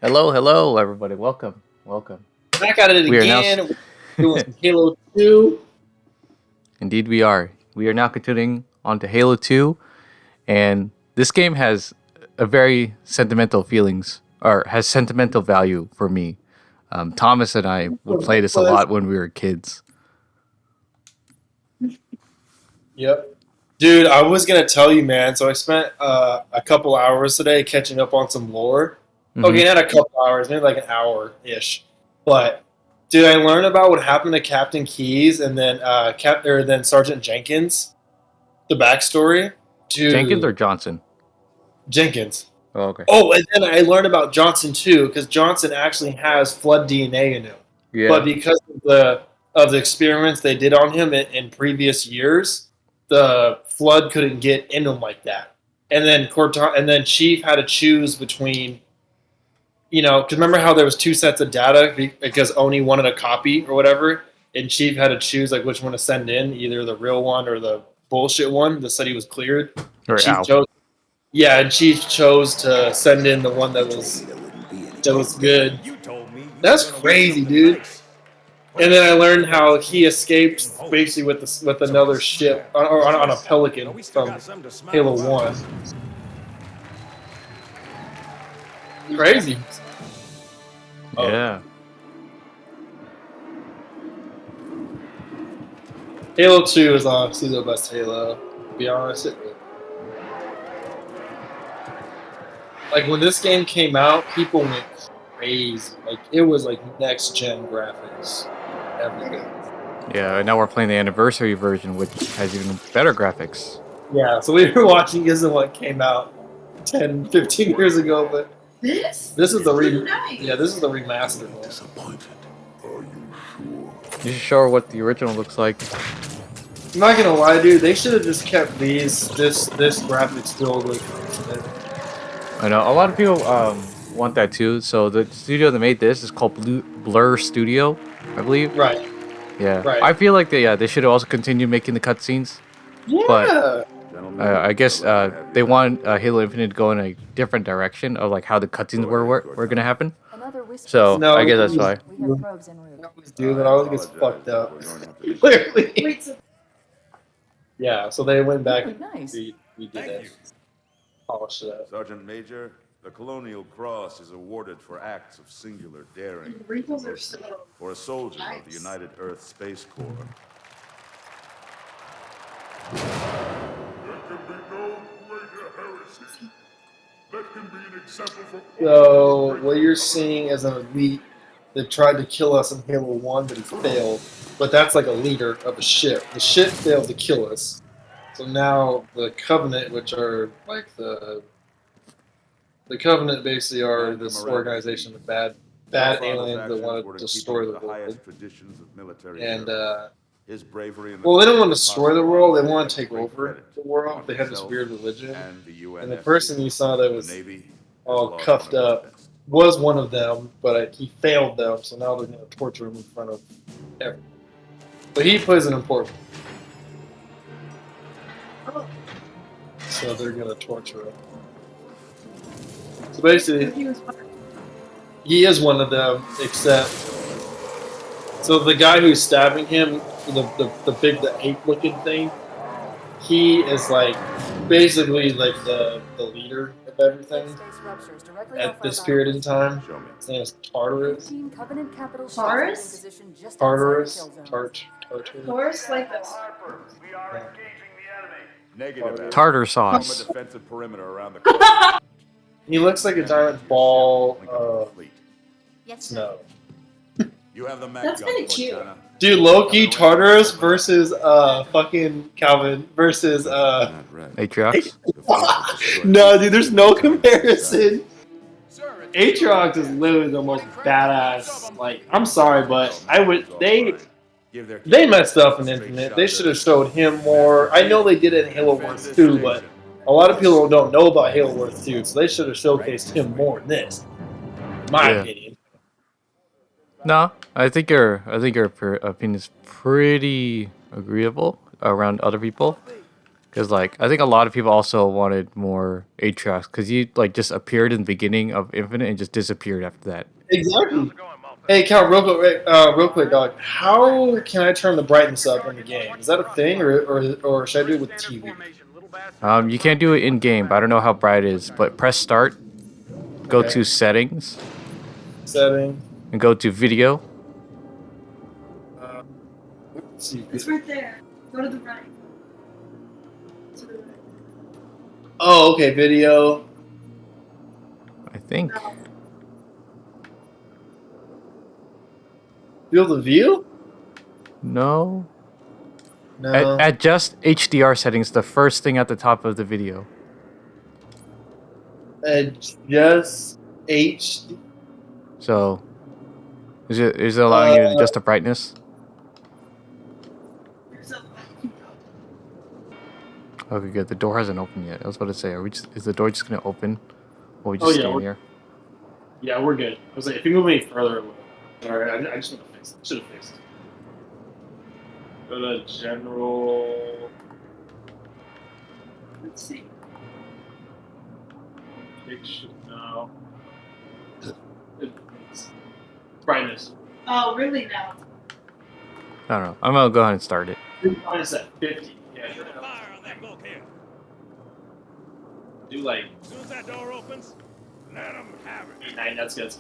Hello, hello, everybody. Welcome, welcome. Back at it We are now, again. We're doing some Halo 2. indeed, we are. We are now continuing on to Halo 2, and this game has a very sentimental feelings, or has sentimental value for me. Thomas and I would play this a lot when we were kids. Yep. Dude, I was going to tell you, man. So I spent a couple hours today catching up on some lore. Mhm. Okay, not a couple hours, maybe like an hour ish. But, dude, I learned about what happened to Captain Keyes and then then Sergeant Jenkins, the backstory. Dude, Jenkins or Johnson? Jenkins. Oh, okay. Oh, and then I learned about Johnson too, because Johnson actually has flood DNA in him. Yeah. But because of the experiments they did on him in previous years, the flood couldn't get in him like that. And then Chief had to choose between, because remember how there was two sets of data because Oni wanted a copy or whatever, and Chief had to choose like which one to send in, either the real one or the bullshit one that said he was cleared. Or Chief Al. chose, yeah, and Chief chose to send in the one that was good. That's crazy, dude. And then I learned how he escaped basically with another ship on a Pelican from Halo 1. Crazy. Yeah. Halo 2 is obviously the best Halo, to be honest. Like when this game came out, people went crazy. Like it was like next gen graphics, everything. Yeah, and now we're playing the anniversary version, which has even better graphics. Yeah, so we were watching isn't what came out 10, 15 years ago, but this is the this is the remastered one. Disappointed. Are you sure? You should show her what the original looks like. I'm not gonna lie, dude. They should have just kept this graphics build with. I know a lot of people want that too. So the studio that made this is called Blur Studio, I believe. Right. Yeah. Right. I feel like they should have also continued making the cutscenes. Yeah. But I guess they want Halo Infinite to go in a different direction of like how the cutscenes were gonna happen. So No, I guess that's why. We have probes en route. Dude, it always gets fucked up. Clearly. Yeah. So they went back. Really nice. We did it. Polished it up. Sergeant Major, the Colonial Cross is awarded for acts of singular daring. Wrinkles are so For a soldier of the United Earth Space Corps. There can be no greater heresy. Let him be an example for So what you're seeing is an elite that tried to kill us in Halo 1, but he failed. But that's like a leader of a ship. The ship failed to kill us. So now the Covenant, which are like the Covenant basically are this organization of bad aliens that want to destroy the world. Traditions of military And his bravery well, they don't want to destroy the world. They want to take over the world. They have this weird religion. And the person you saw that was all cuffed up was one of them, but he failed them. So now they're going to torture him in front of everyone. But he plays an important. So they're going to torture him. So basically, he is one of them, except. So the guy who's stabbing him, the ape-looking thing, he is like basically like the leader of everything at this period in time. Show me. His name is Tartarus. Taurus? Tartarus. Taurus like this. Negative. Tartar Form a sauce. defensive perimeter around the coast. He looks like a giant ball Link up with of the fleet. Yes, snow. You have the Mac That's gun, kinda cute. Cortana. Dude, Loki, Tartarus versus fucking Calvin versus Not right. Atriox. The fleet will destroy No, dude, there's no comparison. Aatrox is literally the most badass. Like, I'm sorry, but Give their they messed up in Infinite. They should have showed him more. I know they did it in Halo Wars 2, but a lot of people don't know about Halo Wars 2, so they should have showcased him more in this. My Yeah. opinion. No, I think your opinion is pretty agreeable around other people, Because like I think a lot of people also wanted more Atriox because he like just appeared in the beginning of Infinite and just disappeared after that. Exactly. Hey, Cal, real quick, dog. How can I turn the brightness up in the game? Is that a thing, or should I do it with TV? You can't do it in game, but I don't know how bright it is. But press start, go Okay. to settings, Setting. and go to video. Let's see. It's right there. Go to the right. To the right. Oh, okay. Video. I think. Field of view? No. No. Adjust HDR settings. The first thing at the top of the video. Just H. So, is it allowing you to adjust the brightness? Okay, good. The door hasn't opened yet. I was about to say, is the door just gonna open? Or we just yeah, stand we're- here? Yeah, we're good. I was like, if you move any further, it will. Sorry, I just want to fix it. Should have fixed it. Go to general. Let's see. Picture. No. It's brightness. Oh, really now? I don't know. I'm gonna go ahead and start it. Brightness at 50. Yeah. Do like As soon as that door opens, let them have it. 89. That's good.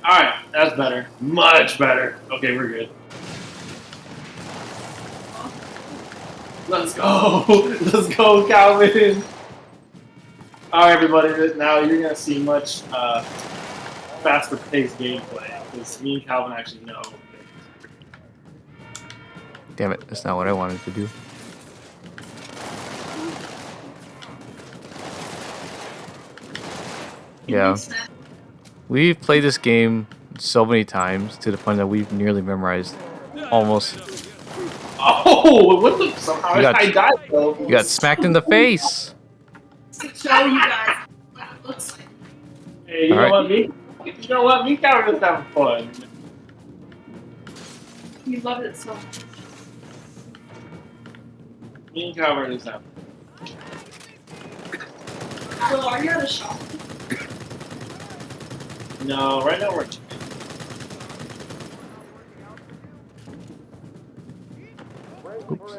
Alright, that's better. Much better. Okay, we're good. Let's go! Let's go, Calvin! Alright, everybody, now you're gonna see much faster paced gameplay because me and Calvin actually know. Damn it! That's not what I wanted to do. Yeah, we've played this game so many times to the point that we've nearly memorized almost. Oh, what the? Somehow You got- I died though. You got smacked in the face. To show you guys what it looks like. Hey, you know Alright. what? You know what? Me and Calvin is having fun. You love it so much. Me and Calvin is having Well, are you at a shop? No, right now we're. Oops.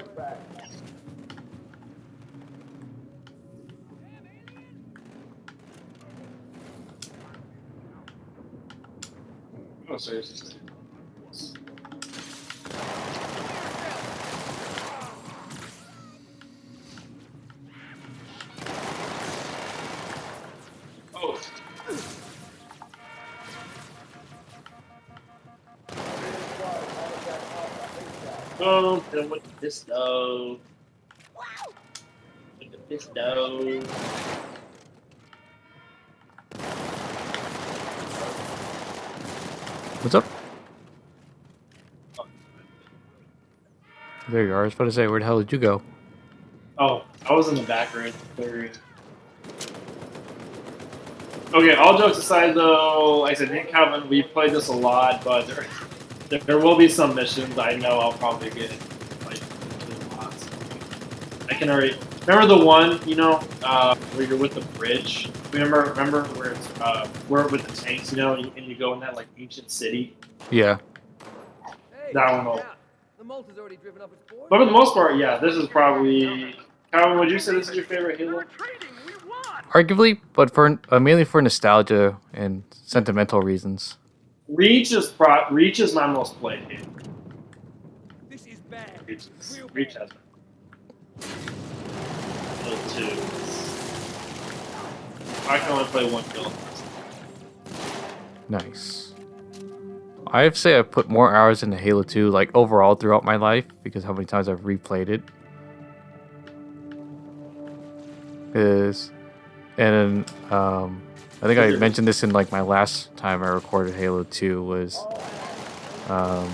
Oh, seriously. Oh. Oh, then with this though. With this though. What's up? There you are. I was about to say, where the hell did you go? Oh, I was in the back room. Okay, all jokes aside though, like I said, me and Calvin, we played this a lot, but there will be some missions I know I'll probably get like lots. I can already remember the one, you know, where you're with the bridge. Remember where it's where with the tanks, you know, and you go in that like ancient city. Yeah. That one will. The Molt has already driven up its board. But for the most part, yeah, this is probably. Calvin, would you say this is your favorite Halo? Arguably, but for mainly for nostalgia and sentimental reasons. Reach is my most played Halo. This is bad. Reach has been. Halo 2. I can only play one kill. Nice. I'd say I've put more hours into Halo 2, like overall throughout my life, because how many times I've replayed it. I think I mentioned this in like my last time I recorded Halo 2 was I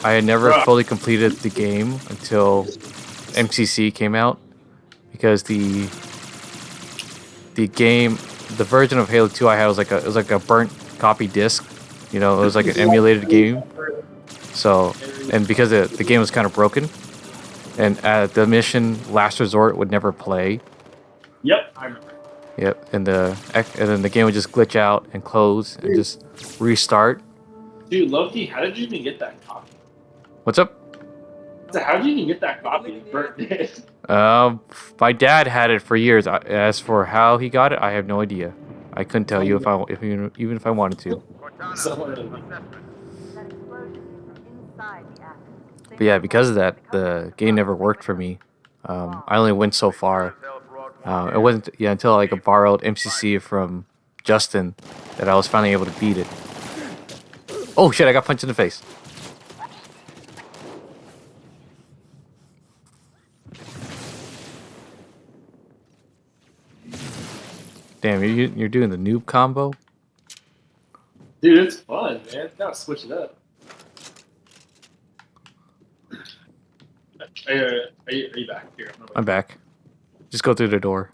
had never fully completed the game until MCC came out, because the version of Halo 2 I had was like a burnt copy disc, you know, it was like an emulated game. So, and because the game was kind of broken, and the mission Last Resort would never play. Yep, I remember. Yep, and then the game would just glitch out and close and just restart. Dude, Loki, how did you even get that copy? What's up? So how did you even get that copy and burn it? My dad had it for years. As for how he got it, I have no idea. I couldn't tell you even if I wanted to. Someone- That explosion is inside the attic. But yeah, because of that, the game never worked for me. I only went so far. It wasn't until like a borrowed MCC from Justin that I was finally able to beat it. Oh shit! I got punched in the face. Damn, you're doing the noob combo? Dude, it's fun, man. Gotta switch it up. Are you back here? I'm back. Just go through the door.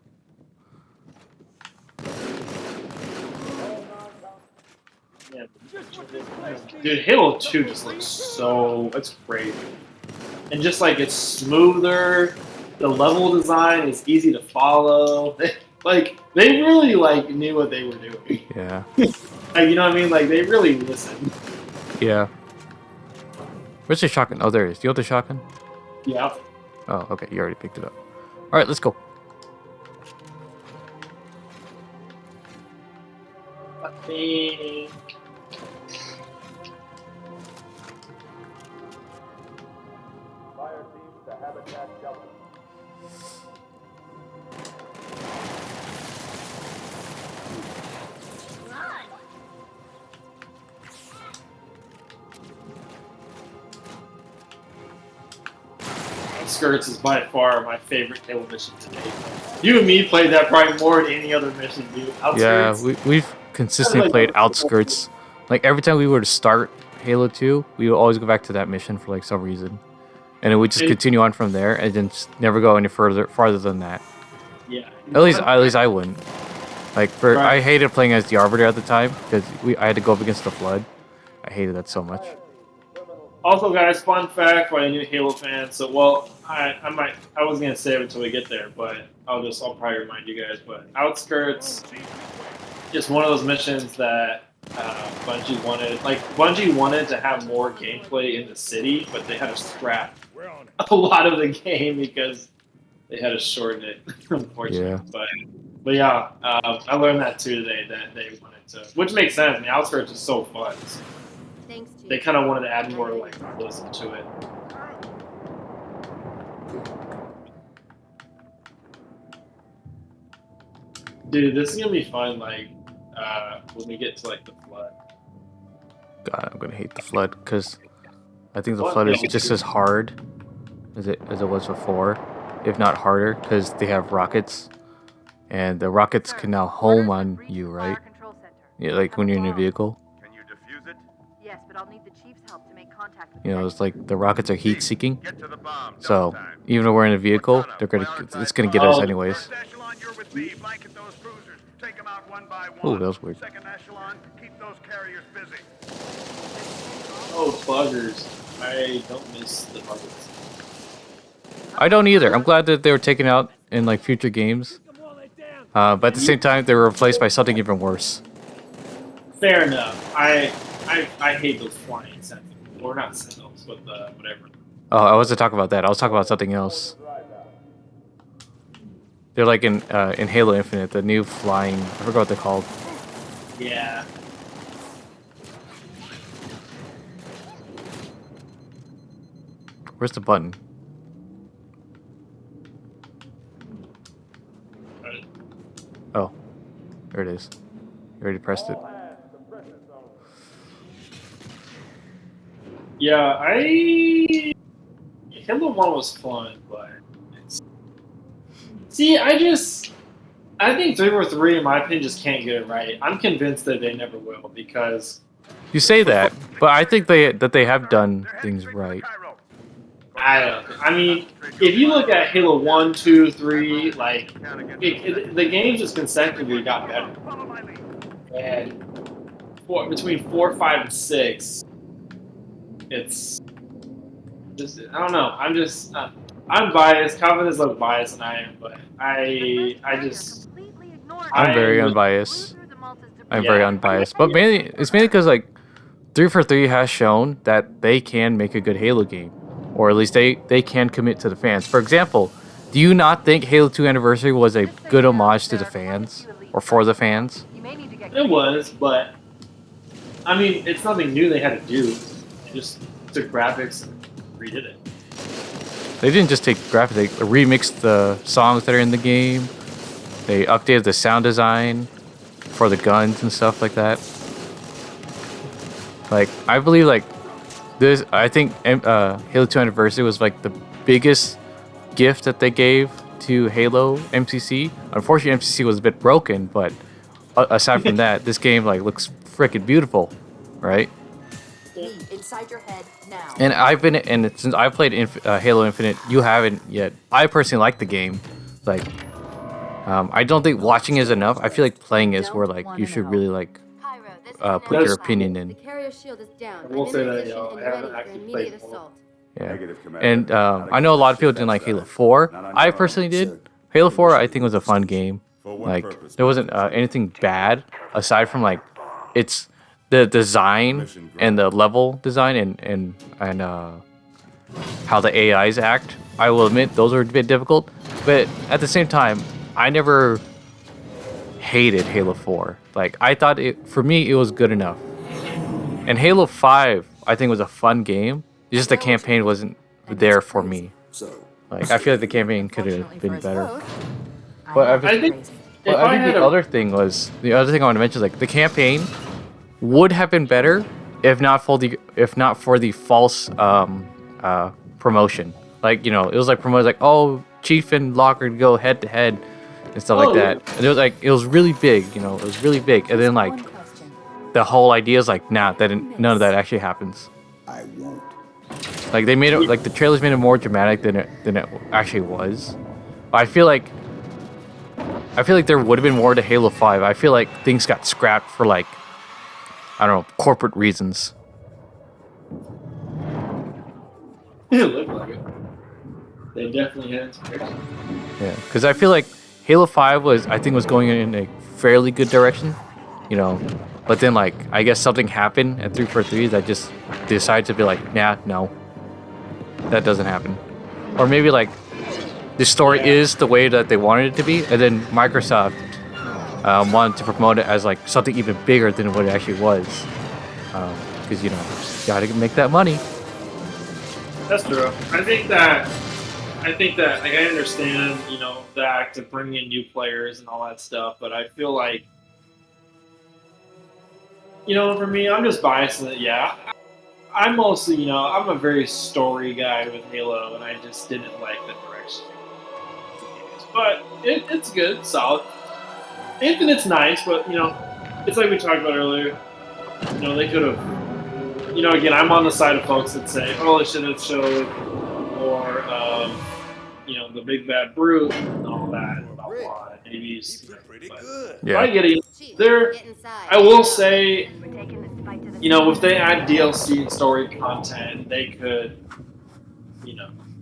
Yeah. Dude, Halo 2 just looks so... It's crazy. And just like it's smoother, the level design is easy to follow. Like, they really like knew what they were doing. Yeah. Like, you know what I mean? Like, they really listened. Yeah. Where's the shotgun? Oh, there it is. Do you want the shotgun? Yeah. Oh, okay. You already picked it up. All right, let's go. I think... Fire team to Habitat Delta. Skirts is by far my favorite Halo mission to date. You and me played that probably more than any other mission, dude. Yeah, Outskirts. we've consistently played Outskirts. Like every time we were to start Halo 2, we would always go back to that mission for like some reason, and it would just continue on from there, and then just never go any farther than that. Yeah. At least I wouldn't. Like I hated playing as the Arbiter at the time because I had to go up against the Flood. I hated that so much. Also, guys, fun fact for any new Halo fans. So, well, I was gonna save it until we get there, but I'll probably remind you guys. But Outskirts, just one of those missions that Bungie wanted. Like Bungie wanted to have more gameplay in the city, but they had to scrap We're on it. a lot of the game because they had to shorten it, unfortunately. Yeah. But yeah, I learned that too today that they wanted to, which makes sense. I mean, Outskirts is so fun. So Thanks, Chief. they kind of wanted to add more like realism to it. Dude, this is gonna be fun. Like when we get to like the Flood. God, I'm gonna hate the Flood because I think the What? Flood is just as hard as it was before, if not harder, because they have rockets, and the rockets can now home on you, right? Yeah, like when you're in a vehicle. Can you defuse it? Yes, but I'll need the Chief's help to make contact with You know, it's like the rockets are heat-seeking, Get to the bomb. so double time. even though we're in a vehicle, it's gonna get us anyways. First echelon, you're with me. Blanket those cruisers. Take them out one by Ooh, one. that was weird. Second echelon, keep those carriers busy. Oh, buggers! I don't miss the buggers. I don't either. I'm glad that they were taken out in like future games, but at the same time, they were replaced by something even worse. Fair enough. I hate those flying sentinels, or not sentinels, but the whatever. Oh, I wasn't talking about that. I was talking about something else. They're like in Halo Infinite, the new flying. I forgot what they're called. Yeah. Where's the button? Oh, there it is. You already pressed it. Yeah, Halo 1 was fun, but it's... See, I think 343, in my opinion, just can't get it right. I'm convinced that they never will, because... You say that, but I think they have done things right. I mean, if you look at Halo 1, 2, 3, like, the games just consecutively got better. And between 4, 5, and 6, it's just I don't know. I'm biased. Calvin is less biased than I am, but I just I'm very I- unbiased. I'm very Yeah. unbiased, but mainly it's mainly because like 343 has shown that they can make a good Halo game, or at least they can commit to the fans. For example, do you not think Halo 2 Anniversary was a good homage to the fans or for the fans? it was, but I mean, it's nothing new they had to do. They just took graphics and redid it. They didn't just take graphics; they remixed the songs that are in the game. They updated the sound design for the guns and stuff like that. Like I believe like this I think Halo 2 Anniversary was like the biggest gift that they gave to Halo MCC. Unfortunately MCC was a bit broken, but aside from that, this game like looks freaking beautiful, right? Inside your head now. And since I've played Halo Infinite, you haven't yet. I personally like the game. Like I don't think watching is enough. I feel like playing is where like you should really like put your opinion in. The carrier shield is down. I will I'm say in that, position y'all, and I haven't ready for actually immediate played assault. Yeah. Negative, Commander. And I know a lot of people didn't like Halo 4. I personally did. Halo 4 I think was a fun game. Like there wasn't anything bad aside from like it's the design and the level design and how the AIs act. I will admit those are a bit difficult, but at the same time, I never hated Halo 4. Like I thought for me it was good enough. And Halo 5 I think was a fun game. It's just the campaign wasn't there for me. Like I feel like the campaign could have been better. But I think well, I think the other thing I want to mention is like the campaign would have been better if not for the false promotion. Like it was like promoted like Chief and Locker go head to head and stuff like that. And it was really big. It was really big. And then like the whole idea is like none of that actually happens. I won't. Like they made it like the trailers made it more dramatic than it actually was. But I feel like there would have been more to Halo 5. I feel like things got scrapped for like I don't know, corporate reasons. It looked like it. They definitely had inspiration. Yeah, because I feel like Halo 5 was going in a fairly good direction, but then like I guess something happened at 343 that just decided to be like, nah, no, that doesn't happen, or maybe like the story is the way that they wanted it to be, and then Microsoft wanted to promote it as like something even bigger than what it actually was, because you gotta make that money. That's true. I think that like I understand, the act of bringing in new players and all that stuff, but I feel like, for me, I'm just biased in it. Yeah, I'm mostly, I'm a very story guy with Halo, and I just didn't like the direction. But it's good, it's solid. Infinite's nice, but it's like we talked about earlier. They could have. Again, I'm on the side of folks that say, "Oh, they should have showed more of, the big bad brute and all that." Blah, blah, maybe. Pretty good. Yeah. I get it. I will say, if they add DLC and story content, they could,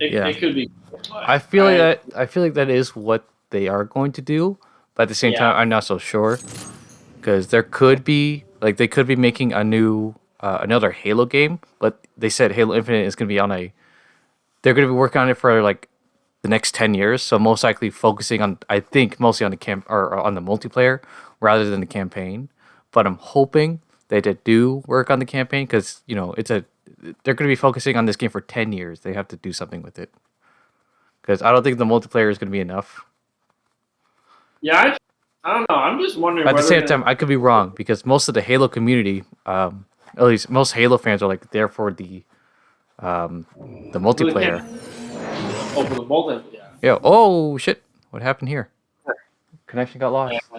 it could be. I feel like that is what they are going to do, but at the same time, I'm not so sure because there could be like they could be making a new another Halo game, but they said Halo Infinite is going to be they're going to be working on it for like the next 10 years, so most likely focusing on I think mostly on the or on the multiplayer rather than the campaign. But I'm hoping that they do work on the campaign because they're going to be focusing on this game for 10 years. They have to do something with it. Because I don't think the multiplayer is going to be enough. Yeah, I don't know. I'm just wondering. But at the same time, I could be wrong because most of the Halo community, at least most Halo fans, are like there for the multiplayer. Oh, for the multiplayer. Yeah. Yeah. Oh shit! What happened here? Connection got lost. Yeah.